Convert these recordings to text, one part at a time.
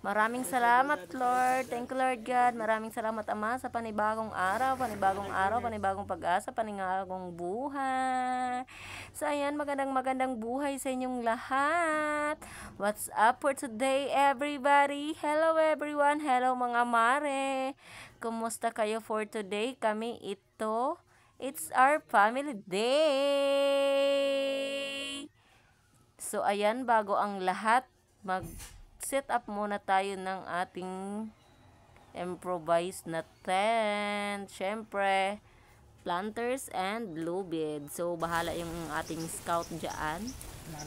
Maraming salamat, Lord. Thank you, Lord God. Maraming salamat, Ama, sa panibagong araw, panibagong pag-asa, panibagong buhay. So, ayan, magandang buhay sa inyong lahat. What's up for today, everybody? Hello, everyone. Hello, mga mare. Kumusta kayo for today? Kami ito, it's our family day. So, ayan, bago ang lahat, set up muna tayo ng ating improvised na tent. Syempre, planters and bluebed. So, bahala yung ating scout dyan.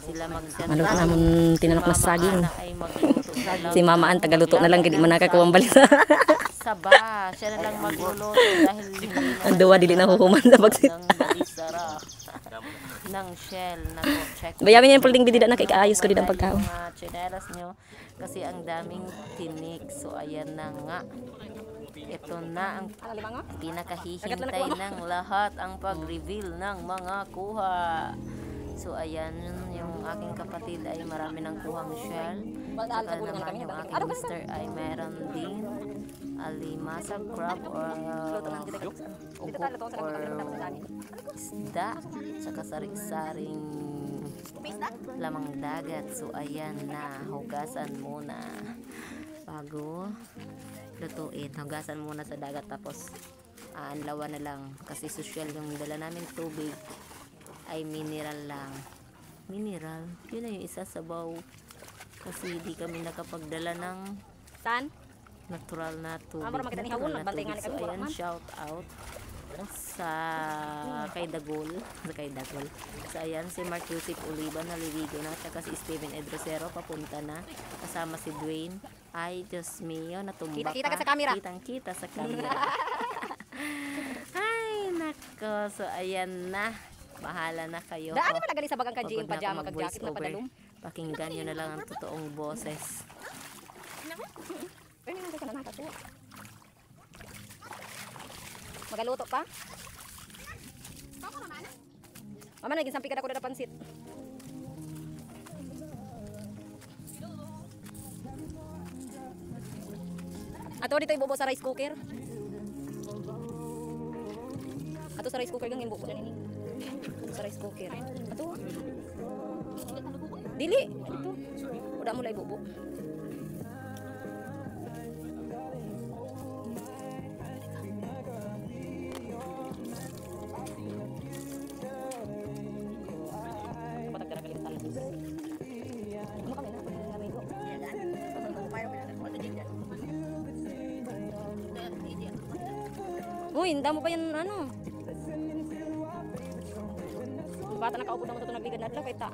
Sila mag-set up. Maluto naman tinanok na saging. Si Mama An, tagaluto na lang, hindi man nakakuwang balita. Saba, siya na lang magluluto dahil hindi Ang duwa, dili na huhuman sa bagsit. ng shell na check. Bayamin niya yung pulding bidida na kikaayos ko din ang pagkaon. Mga chinelas nyo kasi ang daming tinik. So ayan na nga. Ito na ang pinakahihintay ng lahat, ang pag-reveal ng mga kuha. So ayan, yung aking kapatid ay marami ng kuhang shell. Saka naman yung aking mister ay meron din alimasa, crab or ugok or isda, saka saring-saring lamang dagat. So ayan na, hugasan muna bago lutuin. Hugasan muna sa dagat tapos aanlawan na lang kasi social yung dala namin tubig ay mineral lang. Mineral, yun na yung isa sabaw kasi di kami nakapagdala ng natural na tubig. So ayan, shout out sa kay Dagol. So ayan, si Mark Yusip Oliva naliligo na, at si Steven Edrosero papunta na kasama si Dwayne. Ay Diyos mio, natumba Kita ka sa camera. Kitang-kita sa camera. Ay nako, so ayan na, bahala na kayo. Daan naman nagali sa bagang ka-GM Pagod na pajama ako kag-jacket na mag-voice padalom. over. Pakinggan nyo na lang ang totoong boses. Magaluto pa? Mama, naging sampi ka na ko na pansit. Ato dito ibubo sa rice cooker. Ato sa rice cooker gang ibubo na nini. Ato sa rice cooker. Ato. Dili, dito. Udah mulai ibubo. Uy, hindi mo pa yan ano. Bata nakaupo na mo ito nagbigad na dito kay ta.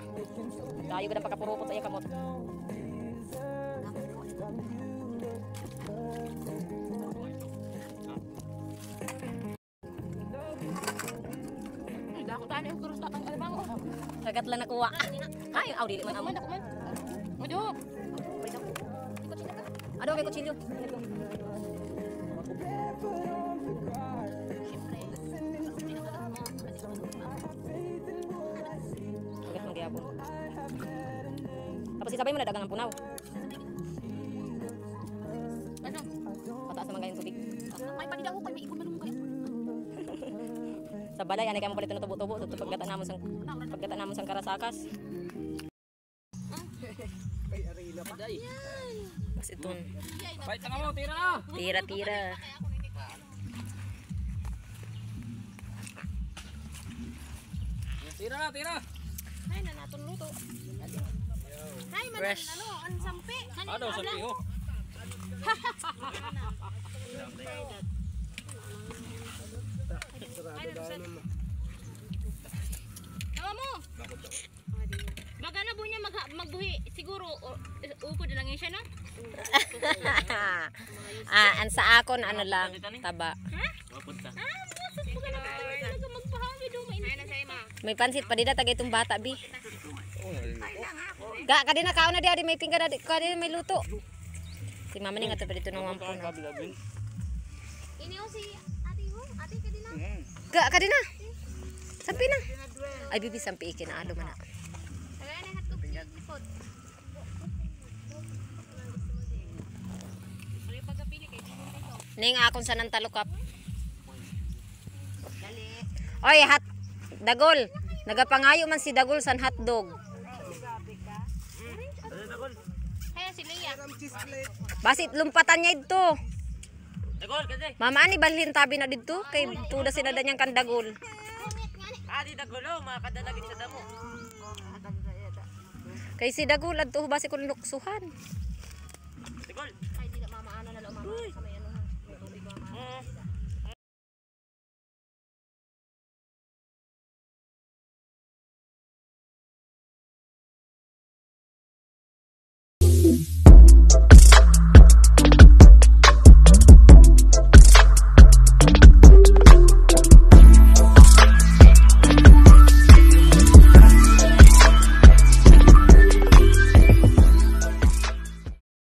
Tayo gadang pagkapurupot sa iya kamot. Kagat lang nakuha. Ay, yung audi man amo. Mudyo. Ado may kutsilyo. Kagat man gyapon. Tapos isabay mo na dagang ang punaw. Ano? Pataas naman gayong tubig. May panidaw ko may ikon manung kayo. Sa balay anay kay mo palit na tubo-tubo so pagkata namon sang karasakas. Mas itong Bait na mo, tira na. tira-tira. Tira na, tira. Hay na naton luto. Hay man Fresh. ano, ang sampi. Ano sa piho? Tawa mo. Magana bu niya magbuhi siguro upod lang yun siya no? An sa akon ano lang taba. Mapunta. Boses mo na tayo magpahami do mainit na sa ima. May pansit pa dida tagay itong bata bi. Ga kadina kaon na di may pinggan na kadina may luto. Si mama ni nga pa dito nang wampo na. Iniyo si ate mo, ate ka din na. Ga kadina. Sampi na. Ay bibi sampi ikin alo man na. Tagay na hatog lipod. Ning akon sa nantalukap. Oy, Dagol. Nagapangayo man si Dagol san hotdog. Kaya si Leia. Basit lumpatan niya ito. Dagol kasi. Mama ani balhin tabi na dito kay tuda sinada niyang kan Dagol. Adi dagulo makadalagit sa damo. Kay si Dagol adto basi kun luksuhan. Dagol. Ay, di na mama ano na lang mama sa may ano. May tubig mama.